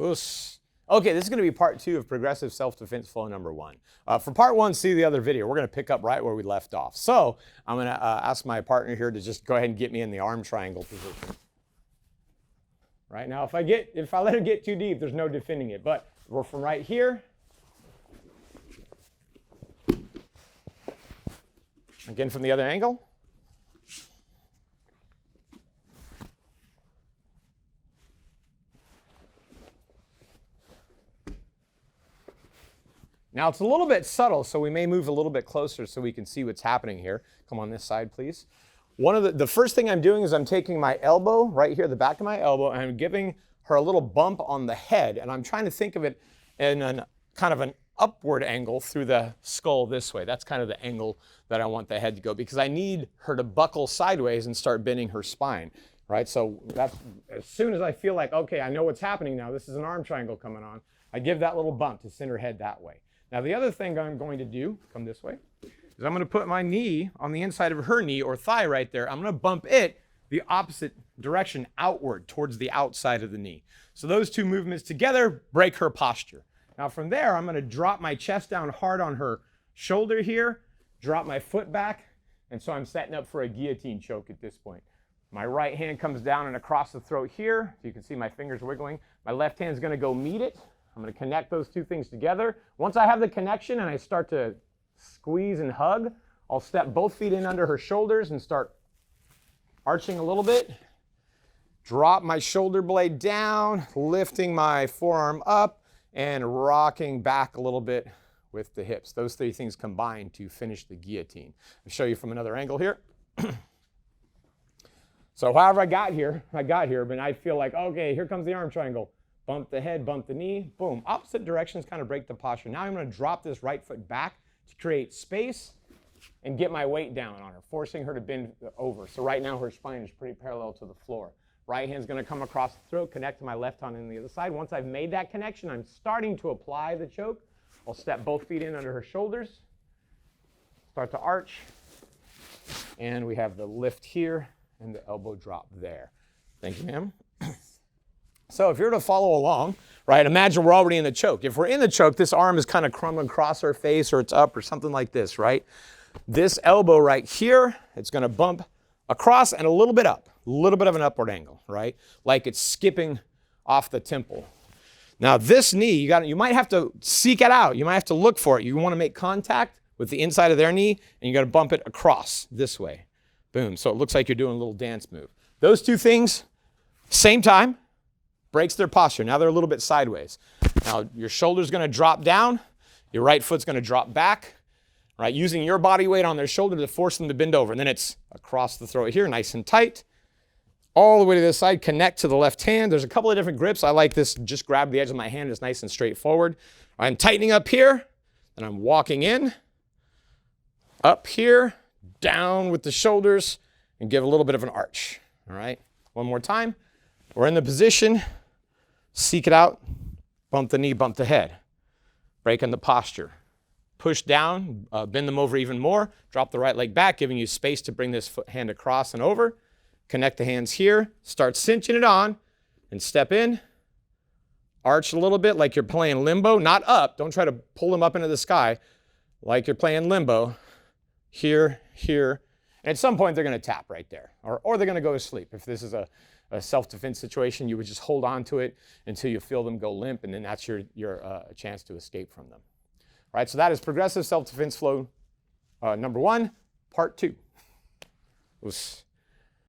Oos. Okay, this is going to be part 2 of progressive self-defense flow number 1. For part 1, see the other video. We're going to pick up right where we left off. So I'm going to ask my partner here to just go ahead and get me in the arm triangle position. Right now, if I let it get too deep, there's no defending it. But we're from right here. Again, from the other angle. Now it's a little bit subtle, so we may move a little bit closer so we can see what's happening here. Come on this side, please. One of the first thing I'm doing is I'm taking my elbow right here, the back of my elbow, and I'm giving her a little bump on the head, and I'm trying to think of it in an kind of an upward angle through the skull this way. That's kind of the angle that I want the head to go, because I need her to buckle sideways and start bending her spine, right? So that's, as soon as I feel like, okay, I know what's happening now, this is an arm triangle coming on, I give that little bump to send her head that way. Now the other thing I'm going to do, come this way, is I'm going to put my knee on the inside of her knee or thigh right there. I'm going to bump it the opposite direction outward towards the outside of the knee. So those two movements together break her posture. Now from there, I'm going to drop my chest down hard on her shoulder here, drop my foot back, and so I'm setting up for a guillotine choke at this point. My right hand comes down and across the throat here, so you can see my fingers wiggling. My left hand's going to go meet it. I'm going to connect those two things together. Once I have the connection and I start to squeeze and hug, I'll step both feet in under her shoulders and start arching a little bit. Drop my shoulder blade down, lifting my forearm up, and rocking back a little bit with the hips. Those three things combine to finish the guillotine. I'll show you from another angle here. So however I got here, but I feel like, okay, here comes the arm triangle. Bump the head, bump the knee, boom. Opposite directions kind of break the posture. Now I'm going to drop this right foot back to create space and get my weight down on her, forcing her to bend over. So right now her spine is pretty parallel to the floor. Right hand's going to come across the throat, connect to my left hand on the other side. Once I've made that connection, I'm starting to apply the choke. I'll step both feet in under her shoulders, start to arch, and we have the lift here and the elbow drop there. Thank you, ma'am. So if you're to follow along, right, imagine we're already in the choke. If we're in the choke, this arm is kind of crumbling across our face, or it's up or something like this, right? This elbow right here, it's going to bump across and a little bit up, a little bit of an upward angle, right? Like it's skipping off the temple. Now this knee, you might have to seek it out. You might have to look for it. You want to make contact with the inside of their knee, and you got to bump it across this way. Boom. So it looks like you're doing a little dance move. Those two things, same time, breaks their posture. Now they're a little bit sideways. Now your shoulder's going to drop down. Your right foot's going to drop back, right? Using your body weight on their shoulder to force them to bend over. And then it's across the throat here, nice and tight. All the way to this side, connect to the left hand. There's a couple of different grips. I like this, just grab the edge of my hand. It's nice and straightforward. I'm tightening up here, and I'm walking in, up here, down with the shoulders, and give a little bit of an arch, all right? One more time. We're in the position. Seek it out, bump the knee, bump the head. Breaking the posture. Push down, bend them over even more. Drop the right leg back, giving you space to bring this hand across and over. Connect the hands here. Start cinching it on and step in. Arch a little bit like you're playing limbo. Not up. Don't try to pull them up into the sky. Like you're playing limbo. Here, here. And at some point, they're going to tap right there. Or they're going to go to sleep. If this is a self-defense situation, you would just hold on to it until you feel them go limp, and then that's your chance to escape from them. All right, so that is progressive self-defense flow number 1, part 2.